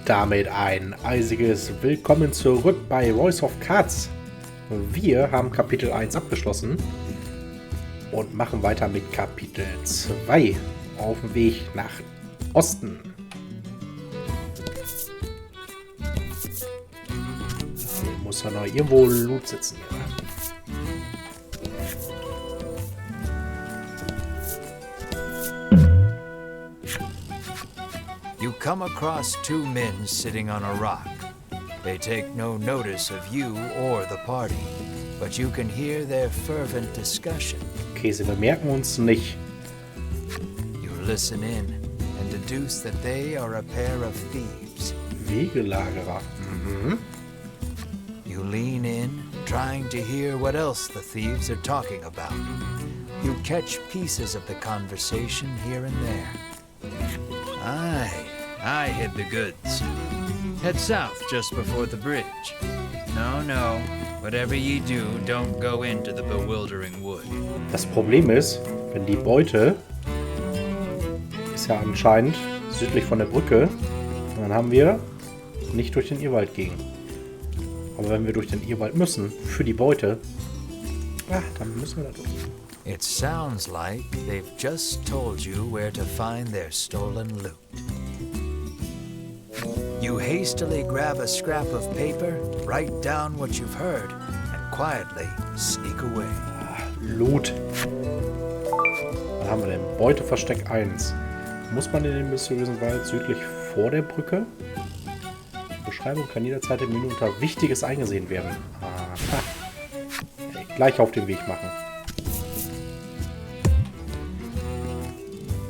damit ein eisiges Willkommen zurück bei Voice of Cards. Wir haben Kapitel 1 abgeschlossen und machen weiter mit Kapitel 2 auf dem Weg nach Osten. Hier muss ja noch irgendwo Loot sitzen. Ja. You come across two men sitting on a rock. They take no notice of you or the party, but you can hear their fervent discussion. Okay, sie bemerken uns nicht. You listen in and deduce that they are a pair of thieves. Wegelagerer. Mhm. You lean in, trying to hear what else the thieves are talking about. You catch pieces of the conversation here and there. I hid the goods. Head south just before the bridge. No. Whatever ye do, don't go into the bewildering wood. Das Problem ist, wenn die Beute ist ja anscheinend südlich von der Brücke, dann haben wir nicht durch den Irrwald gehen. Aber wenn wir durch den Irrwald müssen, für die Beute, dann müssen wir da durch. It sounds like they've just told you where to find their stolen loot. You hastily grab a scrap of paper, write down what you've heard, and quietly sneak away. Loot. Was haben wir denn? Beuteversteck 1. Muss man in den mysteriösen Wald südlich vor der Brücke? Beschreibung kann jederzeit im Menü unter Wichtiges eingesehen werden. Aha. Gleich auf den Weg machen.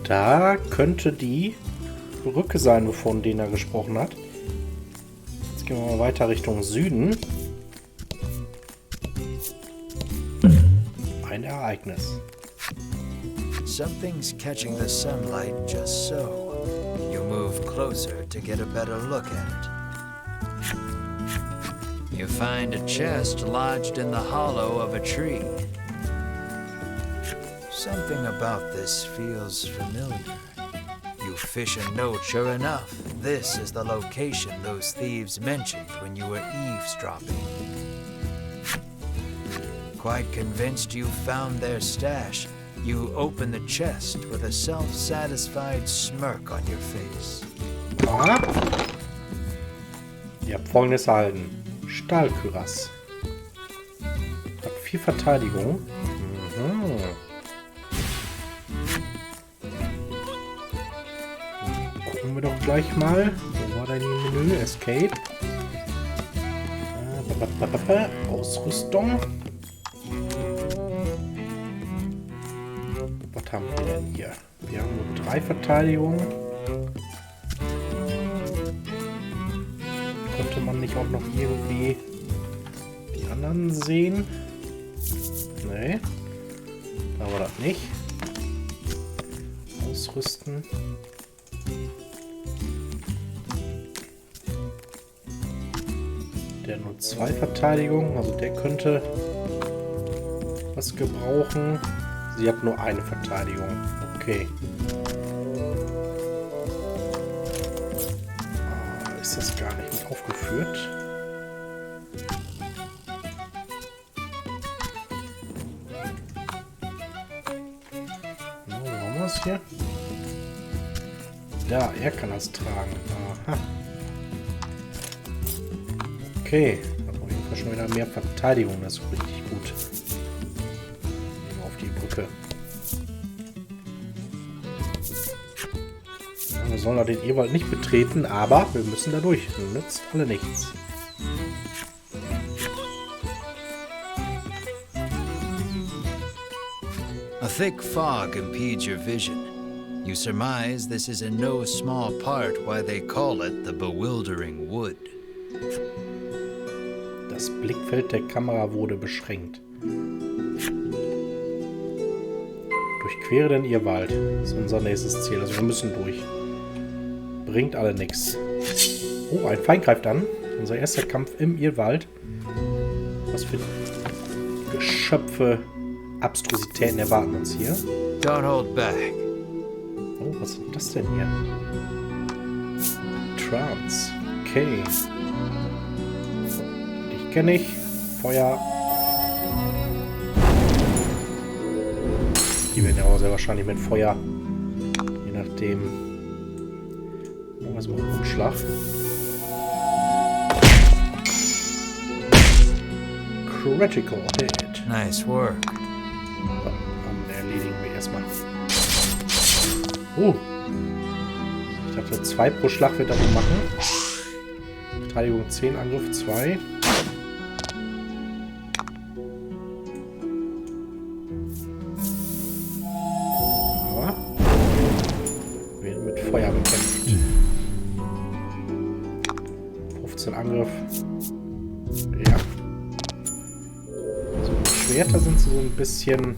Da könnte die Brücke sein, wovon den er gesprochen hat. Jetzt gehen wir mal weiter Richtung Süden. Ein Ereignis. Something's catching the sunlight just so. You move closer to get a better look at it. You find a chest lodged in the hollow of a tree. Something about this feels familiar. You fish a note. Sure enough, this is the location those thieves mentioned when you were eavesdropping. Quite convinced you found their stash, you open the chest with a self-satisfied smirk on your face. Ihr habt Folgendes erhalten. Stahlkürass. Hat 4 Verteidigung. Mhm. Gucken wir doch gleich mal. Wo war denn die Menü? Escape. Ausrüstung. Was haben wir denn hier? Wir haben nur 3 Verteidigungen. Könnte man nicht auch noch irgendwie die anderen sehen? Nee. Da war das nicht. Ausrüsten. Der hat nur 2 Verteidigungen, also der könnte was gebrauchen. Sie hat nur eine Verteidigung. Okay. Ist das gar nicht mit aufgeführt? Wo haben wir es hier? Da, er kann das tragen. Aha. Okay, da brauche ich auf jeden Fall schon wieder mehr Verteidigung. Das ist richtig gut. Gehen wir auf die Brücke. Ja, wir sollen da den Irrwald nicht betreten, aber wir müssen da durch. Das nützt alle nichts. A thick fog impedes your vision. You surmise this is in no small part why they call it the bewildering wood. Das Blickfeld der Kamera wurde beschränkt. Durchquere den Irrwald. Das ist unser nächstes Ziel. Also wir müssen durch. Bringt alle nichts. Oh, ein Feind greift an. Unser erster Kampf im Irrwald. Was für Geschöpfe, Abstrusitäten erwarten uns hier. Don't hold back. Oh, was ist das denn hier? Trance. Okay. Dich kenne ich. Feuer. Die werden ja auch sehr wahrscheinlich mit Feuer. Je nachdem. Machen wir es mal einen Umschlag. Critical Hit. Nice work. So, dann erledigen wir erstmal. Ich dachte, 2 pro Schlag wird damit machen. Verteidigung 10, Angriff 2. Aber werden mit Feuer bekämpft. 15 Angriff. Ja. So, die Schwerter sind so ein bisschen...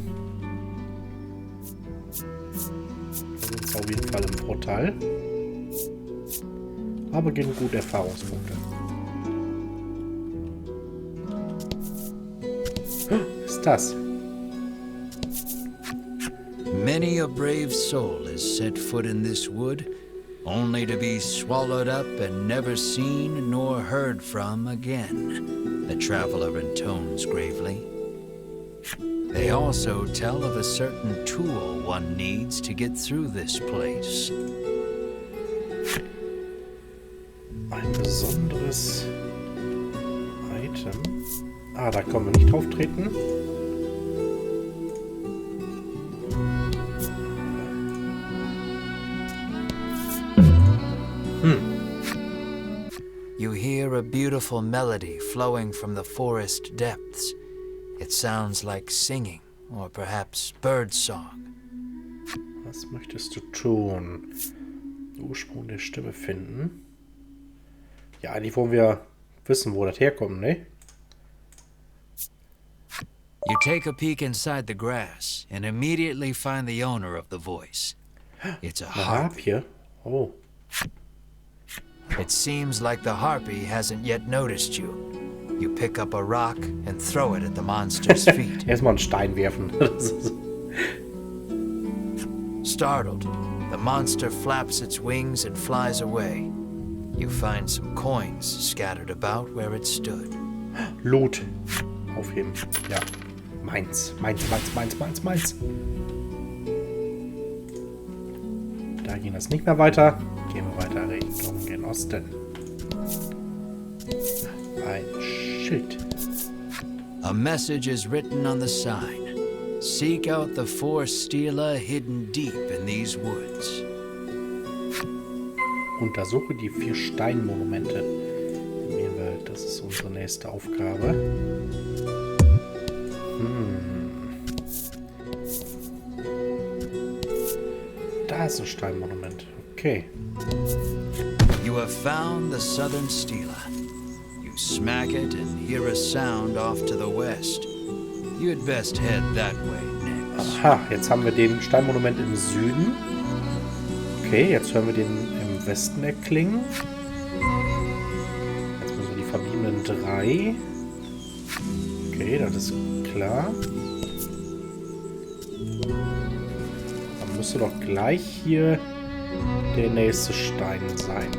sind auf jeden Fall im Vorteil. Aber geben gut Erfahrungspunkte. Was ist das? Many a brave soul has set foot in this wood, only to be swallowed up and never seen nor heard from again, the traveler intones gravely. They also tell of a certain tool one needs to get through this place. Ein besonderes Item. Ah, da können wir nicht drauf treten. You hear a beautiful melody flowing from the forest depths. It sounds like singing, or perhaps birdsong. Was möchtest du tun? Den Ursprung der Stimme finden. Ja, eigentlich wollen wir wissen, wo das herkommt, ne? You take a peek inside the grass and immediately find the owner of the voice. It's a harpy. Hier? Oh. It seems like the harpy hasn't yet noticed you. You pick up a rock and throw it at the monster's feet. Erstmal einen Stein werfen. Startled, the monster flaps its wings and flies away. You find some coins scattered about where it stood. Loot. Aufheben. Ja. Meins. Meins. Da ging das nicht mehr weiter. Gehen wir weiter Richtung den Osten. Ein Schild. A message is written on the sign. Seek out the 4 stela hidden deep in these woods. Untersuche die 4 Steinmonumente im Irrwald. Das ist unsere nächste Aufgabe. Da ist ein Steinmonument. Okay. You have found the southern stela. You smack it and hear a sound off to the west. You had best head that way next. Aha, jetzt haben wir den Steinmonument im Süden. Okay, jetzt hören wir den im Westen erklingen. Jetzt müssen wir die verbliebenen 3. Okay, das ist klar. Dann müsste doch gleich hier der nächste Stein sein.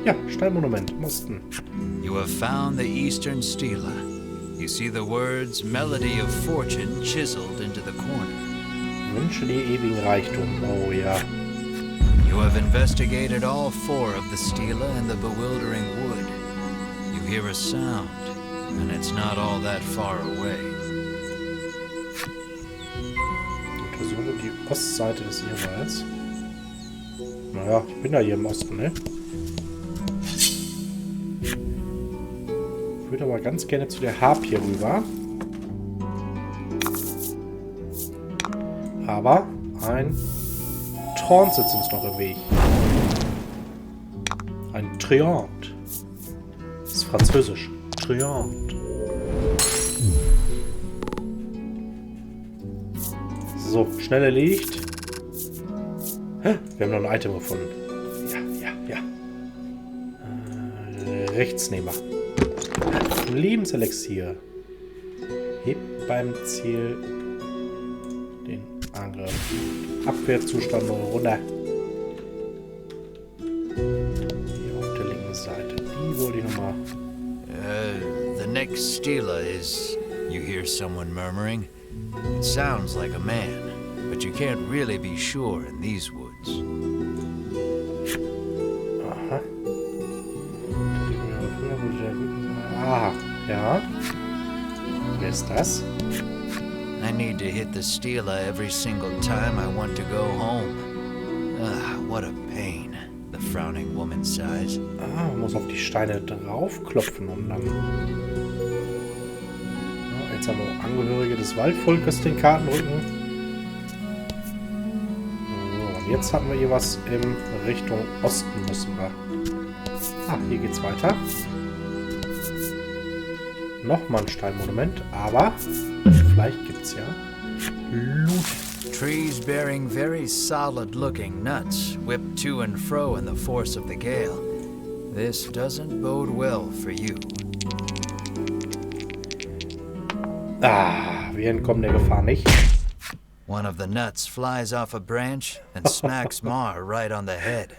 Ja, Steinmonument, mussten. You have found the eastern stela. You see the words Melody of Fortune chiseled into the corner. Wünsche dir ewigen Reichtum. Oh ja. You have investigated all 4 of the stela in the bewildering wood. You hear a sound, and it's not all that far away. Untersuche die Ostseite des Irrwalds. Naja, ich bin ja hier im Osten, ne? Ich würde aber ganz gerne zu der Harpie rüber. Aber ein Trant sitzt uns noch im Weg. Ein Trant. Das ist französisch. Trant. So, schnell erledigt. Wir haben noch ein Item gefunden. Ja. Rechtsnehmer. Lebenselixier. Hebt beim Ziel den Angriff. Abwehrzustand runter. Hier auf der linken Seite. Die wohl next stela is, you hear someone murmuring. It sounds like a man, but you can't really be sure in these woods. Aha. Ah, ja. Wer ist das? I need to hit the stela every single time I want to go home. Ah, what a pain, the frowning woman sighs. Ah, man muss auf die Steine draufklopfen und dann... Ja, jetzt haben wir auch Angehörige des Waldvolkes den Kartenrücken. So, und jetzt haben wir hier was in Richtung Osten müssen wir. Ah, hier geht's weiter. Nochmal ein Steinmonument, aber vielleicht gibt's ja Loot. Trees bearing very solid-looking nuts whip to and fro in the force of the gale. This doesn't bode well for you. Ah, wir entkommen der Gefahr nicht. One of the nuts flies off a branch and smacks Mar right on the head.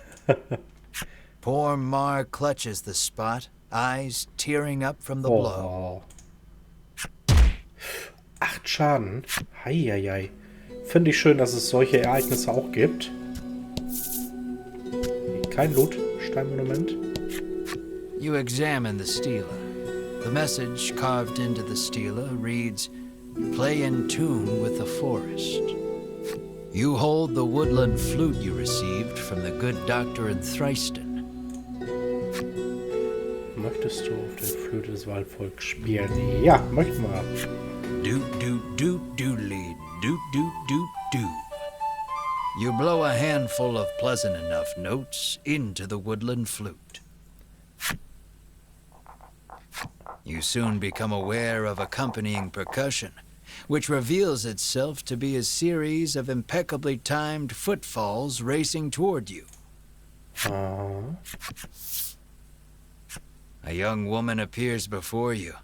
Poor Mar clutches the spot, eyes tearing up from the blow. 8 Schaden. Heieiei. Finde ich schön, dass es solche Ereignisse auch gibt. Kein Loot. Steinmonument. You examine the stela. The message carved into the stela reads, "Play in tune with the forest." You hold the woodland flute you received from the good doctor in Threiston. Möchtest du auf der Flöte des Waldvolks spielen? Ja, möchten wir. Doot doot doot doodly doot doot doot doo. You blow a handful of pleasant enough notes into the woodland flute. You soon become aware of accompanying percussion, which reveals itself to be a series of impeccably timed footfalls racing toward you. A young woman appears before you.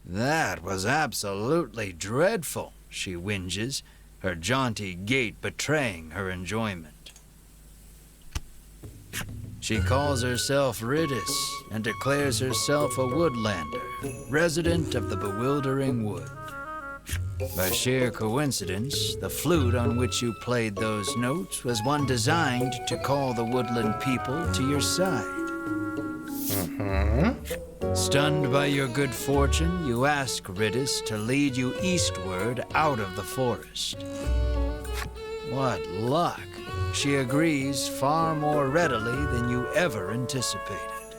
"That was absolutely dreadful," she whinges, her jaunty gait betraying her enjoyment. She calls herself Riddis and declares herself a woodlander, resident of the bewildering wood. By sheer coincidence, the flute on which you played those notes was one designed to call the woodland people to your side. Stunned by your good fortune, you ask Riddis to lead you eastward out of the forest. What luck! She agrees far more readily than you ever anticipated.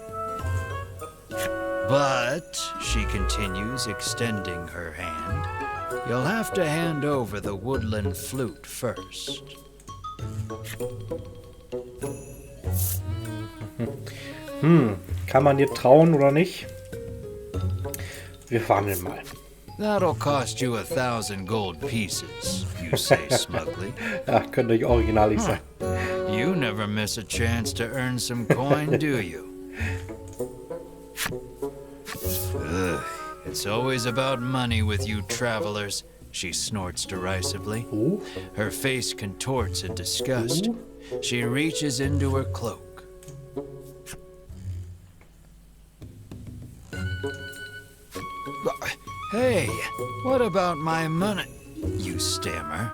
But, she continues, extending her hand, you'll have to hand over the woodland flute first. Kann man dir trauen oder nicht? Wir verhandeln mal. That'll cost you 1,000 gold pieces, you say smugly. Ja, könnte ich originalig sein. You never miss a chance to earn some coin, do you? Ugh, it's always about money with you travelers, she snorts derisively. Oh. Her face contorts in disgust. She reaches into her cloak. Hey, what about my money? You stammer.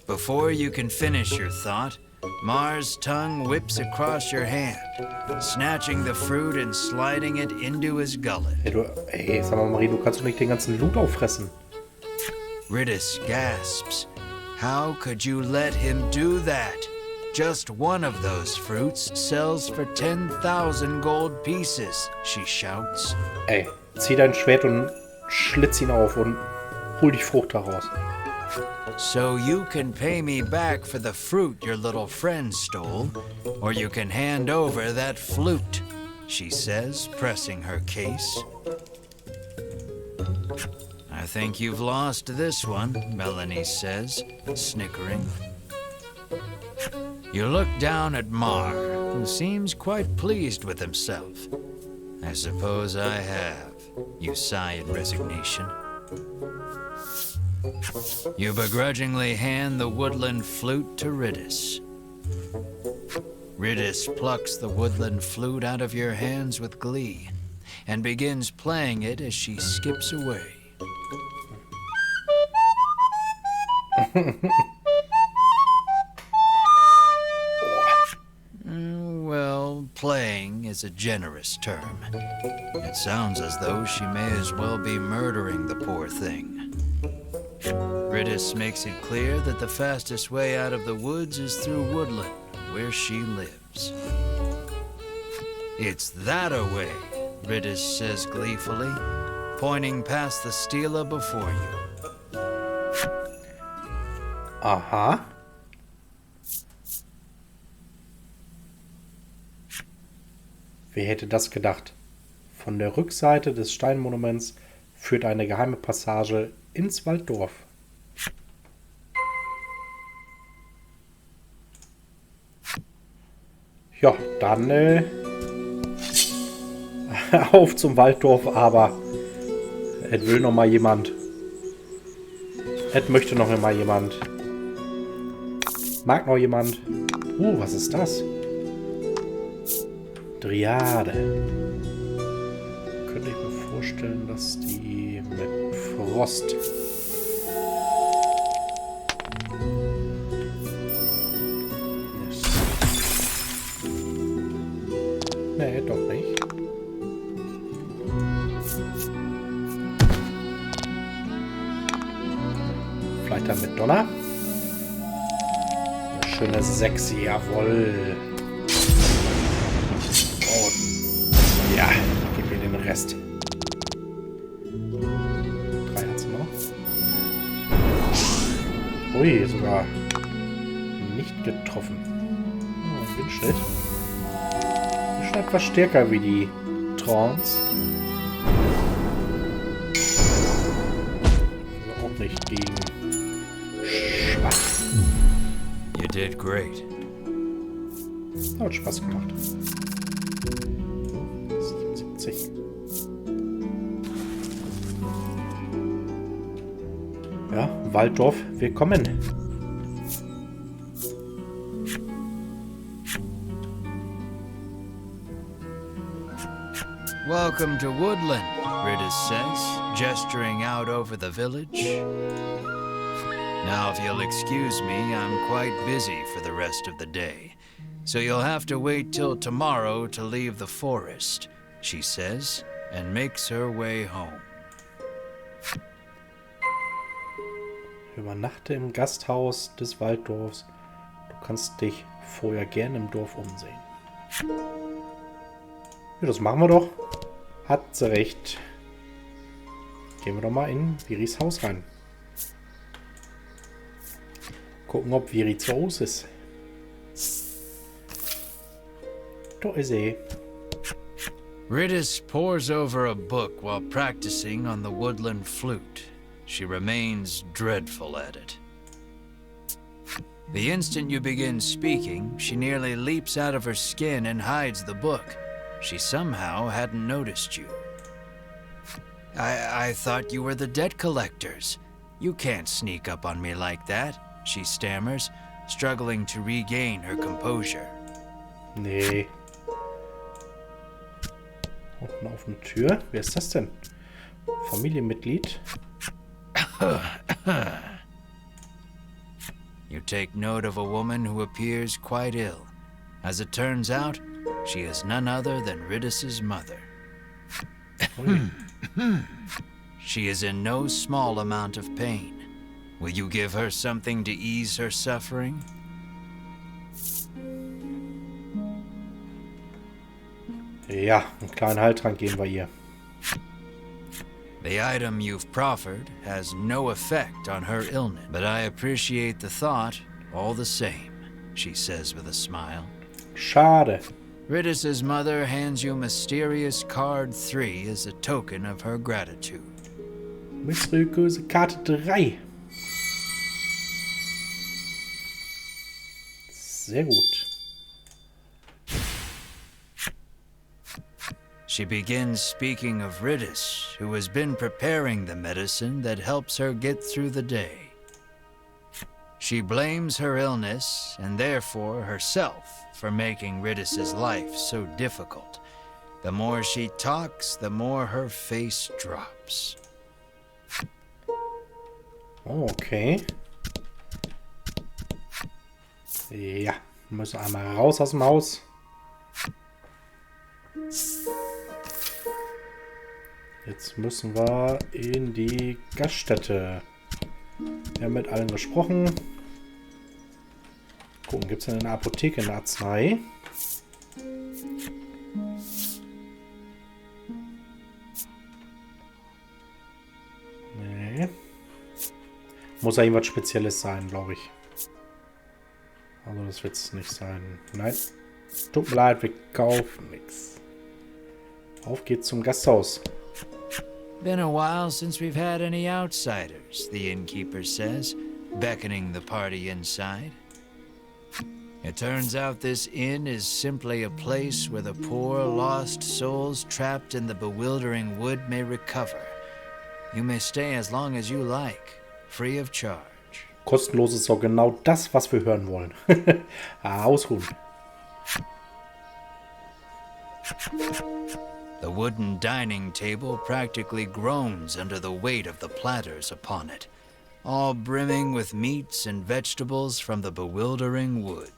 Before you can finish your thought, Mar's tongue whips across your hand, snatching the fruit and sliding it into his gullet. Ey, sag mal, Marie, du kannst doch nicht den ganzen Loot auffressen. Riddis gasps. How could you let him do that? Just one of those fruits sells for 10,000 gold pieces, she shouts. Ey, zieh dein Schwert und schlitz ihn auf und hol die Frucht daraus. So you can pay me back for the fruit your little friend stole, or you can hand over that flute, she says, pressing her case. I think you've lost this one, Melanie says, snickering. You look down at Mar, who seems quite pleased with himself. I suppose I have, you sigh in resignation. You begrudgingly hand the woodland flute to Riddis. Riddis plucks the woodland flute out of your hands with glee. and begins playing it as she skips away. Well, playing is a generous term. It sounds as though she may as well be murdering the poor thing. Riddis makes it clear that the fastest way out of the woods is through woodland, where she lives. It's that-a-way, Riddis says gleefully, pointing past the stela before you. Aha. Wer hätte das gedacht? Von der Rückseite des Steinmonuments führt eine geheime Passage ins Walddorf. Ja, dann auf zum Walddorf, aber es will noch mal jemand. Es möchte noch mal jemand. Mag noch jemand. Was ist das? Dryade. Könnte ich mir vorstellen, dass die mit Frost. Nee, doch nicht. Vielleicht dann mit Donner. Eine schöne 6, jawohl. Ja, gib mir den Rest. 3 hat sie noch. Ui, sogar nicht getroffen. Windschnitt. Ist schon etwas stärker wie die Trance. Also auch nicht gegen schwach. You did great. Hat Spaß gemacht. 70. Ja, Walddorf, willkommen. Welcome to Woodland, Riddis says, gesturing out over the village. Now, if you'll excuse me, I'm quite busy for the rest of the day, so you'll have to wait till tomorrow to leave the forest, she says, and makes her way home. Übernachte im Gasthaus des Walddorfs. Du kannst dich vorher gern im Dorf umsehen. Ja, das machen wir doch. Hat sie recht. Gehen wir doch mal in Viris Haus rein. Gucken, ob Viri zu Hause ist. Da ist sie. Riddis pores over a book while practicing on the woodland flute. She remains dreadful at it. The instant you begin speaking, she nearly leaps out of her skin and hides the book. She somehow hadn't noticed you. I thought you were the debt collectors. You can't sneak up on me like that, she stammers, struggling to regain her composure. Nee. Unten auf der Tür. Wer ist das denn? Familienmitglied? You take note of a woman who appears quite ill. As it turns out, she is none other than Riddis's mother. She is in no small amount of pain. Will you give her something to ease her suffering? Ja, einen kleinen Heiltrank geben wir ihr. The item you've proffered has no effect on her illness, but I appreciate the thought all the same, she says with a smile. Schade. Riddis's mother hands you mysterious card 3 as a token of her gratitude. Mysteriöse Karte 3. Sehr gut. She begins speaking of Riddis, who has been preparing the medicine that helps her get through the day. She blames her illness, and therefore herself, for making Riddis's life so difficult. The more she talks, the more her face drops. Oh, okay. Ja, wir müssen einmal raus aus dem Haus. Jetzt müssen wir in die Gaststätte. Wir haben mit allen gesprochen. Gucken, gibt es denn in der Apotheke eine Arznei? Nee. Muss ja irgendwas Spezielles sein, glaube ich. Also das wird es nicht sein. Nein. Tut mir leid, wir kaufen nichts. Auf geht's zum Gasthaus. Been a while since we've had any outsiders, the innkeeper says, beckoning the party inside. It turns out this inn is simply a place where the poor, lost souls trapped in the bewildering wood may recover. You may stay as long as you like, free of charge. Kostenlos ist doch genau das, was wir hören wollen. Ausruhen. The wooden dining table practically groans under the weight of the platters upon it, all brimming with meats and vegetables from the bewildering wood.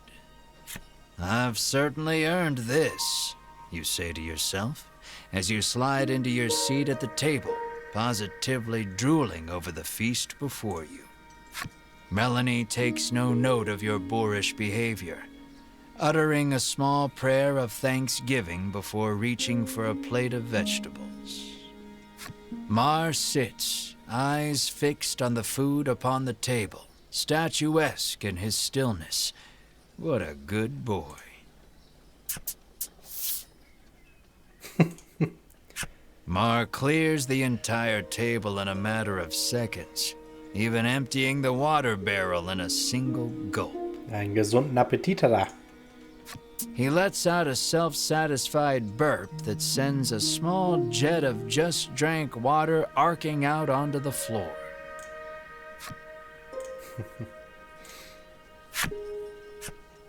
I've certainly earned this, you say to yourself, as you slide into your seat at the table, positively drooling over the feast before you. Melanie takes no note of your boorish behavior, uttering a small prayer of thanksgiving before reaching for a plate of vegetables. Mar sits, eyes fixed on the food upon the table, statuesque in his stillness. What a good boy. Mar clears the entire table in a matter of seconds, even emptying the water barrel in a single gulp. Einen gesunden Appetit hat er. He lets out a self-satisfied burp that sends a small jet of just drank water arcing out onto the floor.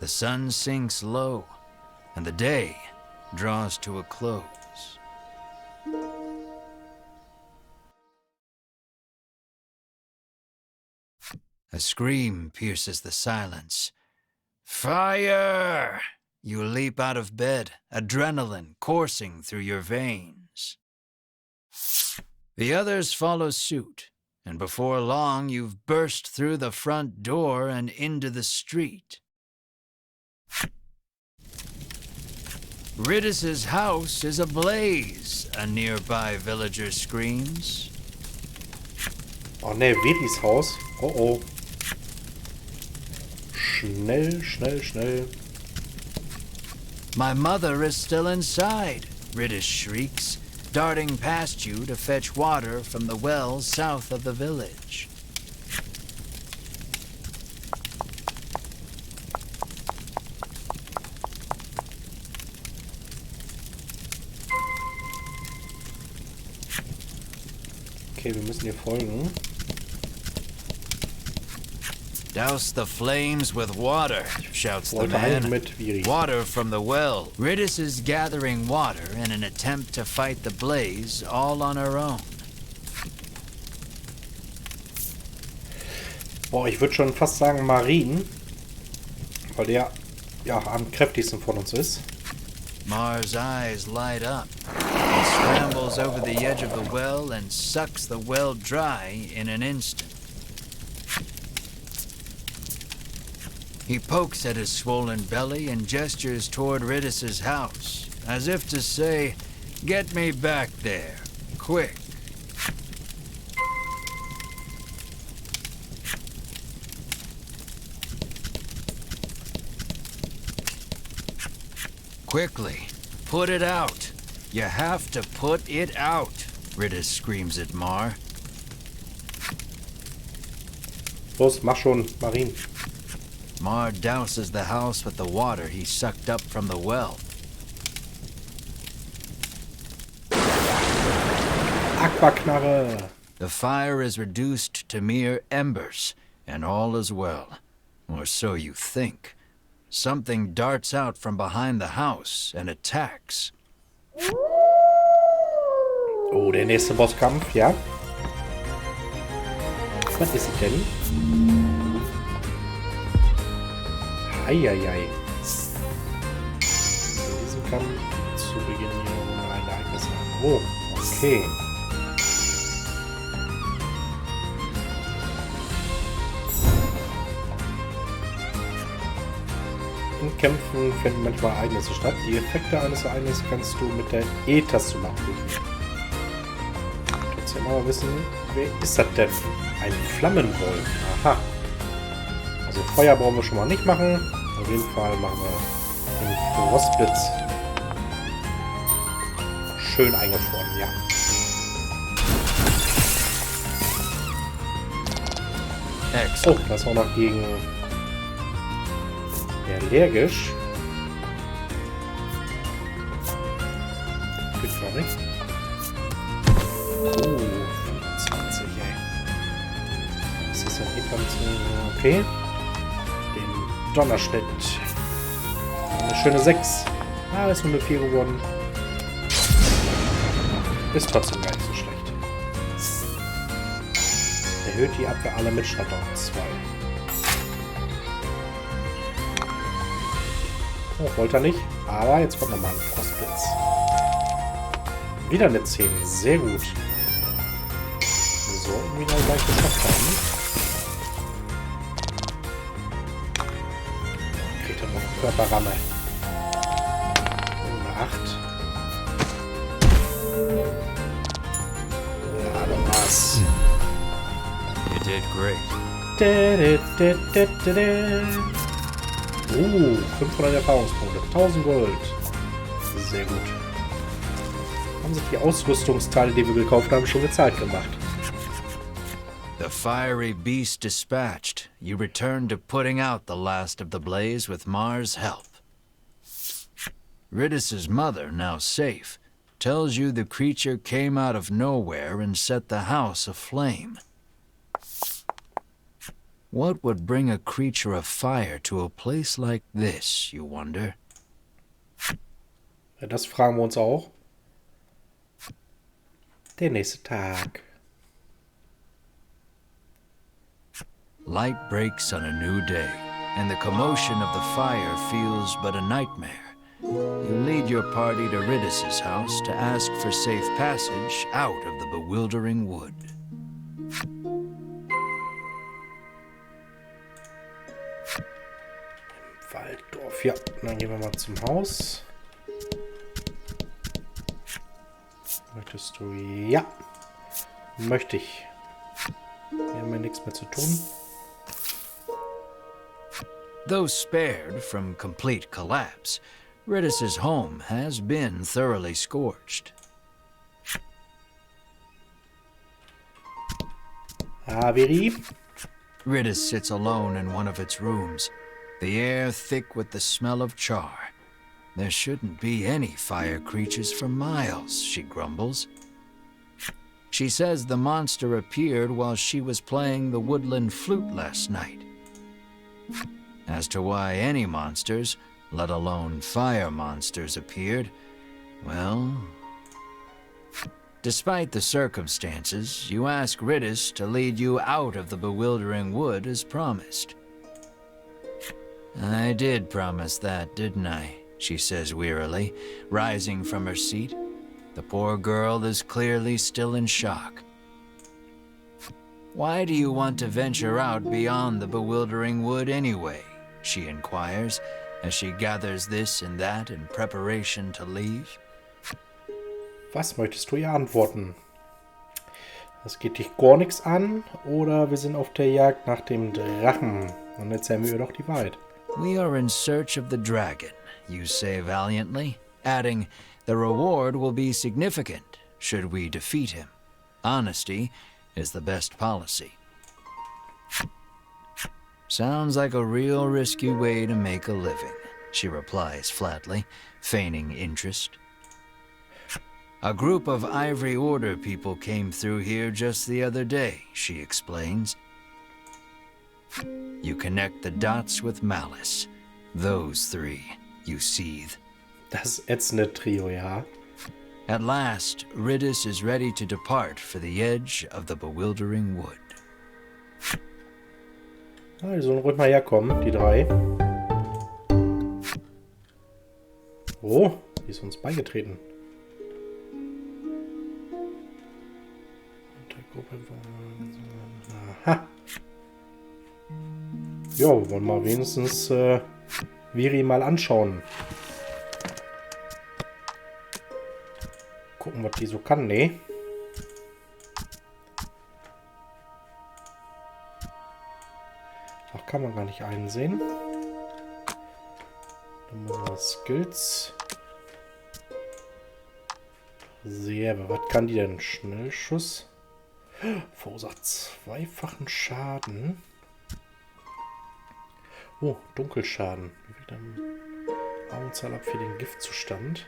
The sun sinks low, and the day draws to a close. A scream pierces the silence. Fire! You leap out of bed, adrenaline coursing through your veins. The others follow suit, and before long you've burst through the front door and into the street. Riddis's house is ablaze, a nearby villager screams. Oh ne, Vedis Haus. Oh oh. Schnell, schnell, schnell. My mother is still inside, Riddis shrieks, darting past you to fetch water from the well south of the village. Okay, wir müssen ihr folgen. Douse the flames with water, shouts the Wollte eigentlich man. mit Viri. Water from the well. Riddis is gathering water in an attempt to fight the blaze all on her own. Boah, ich würde schon fast sagen Marin. Weil der ja am kräftigsten von uns ist. Mar's eyes light up. He scrambles over the edge of the well and sucks the well dry in an instant. He pokes at his swollen belly and gestures toward Riddis's house, as if to say, "Get me back there, quick." Quickly, put it out. You have to put it out, Riddis screams at Mar. Los, mach schon, Marin. Mar douses the house with the water he sucked up from the well. Aquaknarre. The fire is reduced to mere embers, and all is well. Or so you think. Something darts out from behind the house and attacks. Oh, der nächste Bosskampf, ja. Was ist es denn? Eieiei. In diesem Kampf zu Beginn ein Ereignis an. Oh, okay. In Kämpfen finden manchmal Ereignisse statt. Die Effekte eines Ereignisses kannst du mit der E-Taste nachprüfen. Trotzdem aber wissen, wer ist das denn? Ein Flammenwolf. Aha. Also Feuer brauchen wir schon mal nicht machen. Auf jeden Fall machen wir den Frostblitz. Schön eingefroren, ja. Oh, das auch noch gegen allergisch. Geht gar nicht. 25, ey. Was ist denn hier? Okay. Den Donnerschnitt. Eine schöne 6. Ah, ist nur eine 4 geworden. Ist trotzdem gar nicht so schlecht. Erhöht die Abwehr aller Mitstreiter auf 2. Oh, wollte er nicht. Aber jetzt kommt nochmal ein Frostblitz. Wieder eine 10. Sehr gut. So, wieder gleich geschafft haben. Kriegt er noch eine Körperramme. Eine 8. Ja, noch was. You did great. 500 Erfahrungspunkte. 1000 Gold. Sehr gut. Haben sich die Ausrüstungsteile, die wir gekauft haben, schon gezahlt gemacht. The fiery beast dispatched, you return to putting out the last of the blaze with Mars' help. Ridis's mother, now safe, tells you the creature came out of nowhere and set the house aflame. What would bring a creature of fire to a place like this, you wonder? Ja, das fragen wir uns auch. Der nächste Tag. Light breaks on a new day, and the commotion of the fire feels but a nightmare. You lead your party to Ridis's house to ask for safe passage out of the bewildering wood. Walddorf, ja. Dann gehen wir mal zum Haus. Möchtest du? Ja. Möchte ich. Wir haben ja nichts mehr zu tun. Though spared from complete collapse, Ridis's home has been thoroughly scorched. Averi. Ridis sits alone in one of its rooms, the air thick with the smell of char. There shouldn't be any fire creatures for miles, she grumbles. She says the monster appeared while she was playing the woodland flute last night. As to why any monsters, let alone fire monsters, appeared, well... Despite the circumstances, you ask Ridis to lead you out of the bewildering wood as promised. I did promise that, didn't I? She says wearily, rising from her seat. The poor girl is clearly still in shock. Why do you want to venture out beyond the bewildering wood anyway? She inquires, as she gathers this and that in preparation to leave. Was möchtest du ihr antworten? Das geht dich gar nichts an, oder wir sind auf der Jagd nach dem Drachen. Und erzählen wir ihr doch die Wahrheit. We are in search of the dragon, you say valiantly, adding, the reward will be significant should we defeat him. Honesty is the best policy. Sounds like a real risky way to make a living, she replies flatly, feigning interest. A group of Ivory Order people came through here just the other day, she explains. You connect the dots with malice. Those three, you seethe. Das ätzende Trio, ja. At last, Riddis is ready to depart for the edge of the bewildering wood. Ah, die sollen ruhig mal herkommen, die 3. Oh, die ist uns beigetreten. Aha. Ja, wir wollen mal wenigstens Viri mal anschauen. Gucken, was die so kann, ne? Ach, kann man gar nicht einsehen. Dann machen wir Skills. Sehr, aber was kann die denn? Schnellschuss. Verursacht zweifachen Schaden. Oh, Dunkelschaden. Augenzahl ab für den Giftzustand.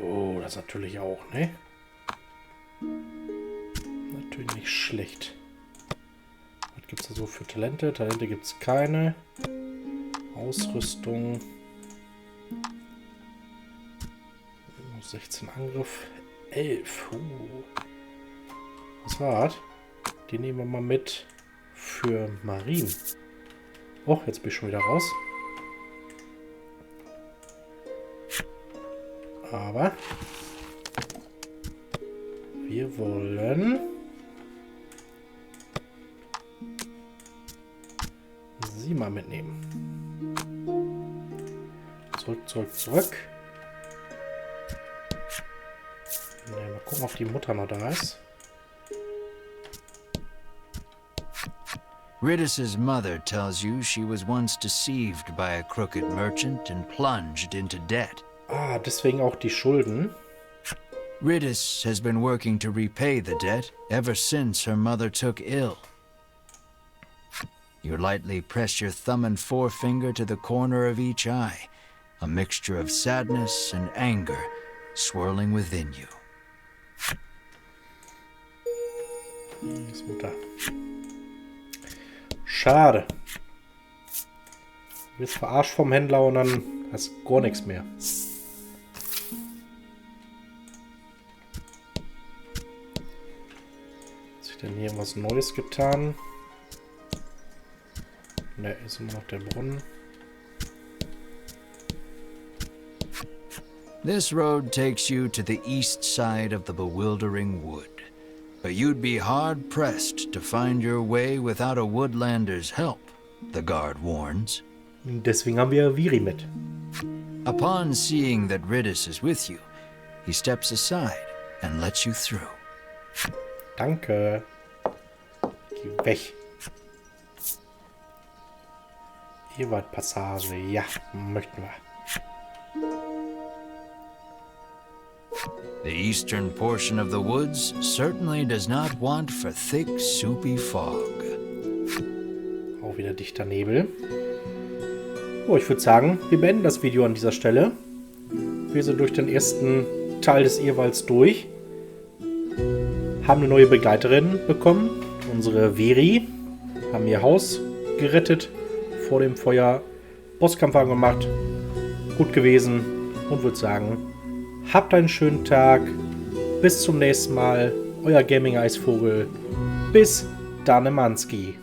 Oh, das natürlich auch, ne? Natürlich nicht schlecht. Was gibt es da so für Talente? Talente gibt es keine. Ausrüstung. 16 Angriff. 11. Was war das? Die nehmen wir mal mit für Marien. Oh, jetzt bin ich schon wieder raus. Aber wir wollen sie mal mitnehmen. Zurück. Mal gucken, ob die Mutter noch da ist. Riddis's mother tells you she was once deceived by a crooked merchant and plunged into debt. Ah, deswegen auch die Schulden. Riddis has been working to repay the debt ever since her mother took ill. You lightly press your thumb and forefinger to the corner of each eye, a mixture of sadness and anger swirling within you. Das ist Mutter. Schade. Du wirst verarscht vom Händler und dann hast du gar nichts mehr. Hat sich denn hier irgendwas Neues getan? Ne, ist immer noch der Brunnen. This road takes you to the east side of the bewildering wood. But you'd be hard-pressed to find your way without a woodlander's help, the guard warns. Deswegen haben wir Viri mit. Upon seeing that Riddis is with you, he steps aside and lets you through. Danke. Geh weg. Irrwald-Passage. Ja, möchten wir. The eastern portion of the woods certainly does not want for thick, soupy fog. Auch wieder dichter Nebel. Oh, ich würde sagen, wir beenden das Video an dieser Stelle. Wir sind durch den ersten Teil des Irrwalds durch. Haben eine neue Begleiterin bekommen. Unsere Viri. Haben ihr Haus gerettet. Vor dem Feuer. Bosskampf gemacht. Gut gewesen. Und würde sagen, habt einen schönen Tag. Bis zum nächsten Mal. Euer Gaming-Eisvogel. Bis Danemanski.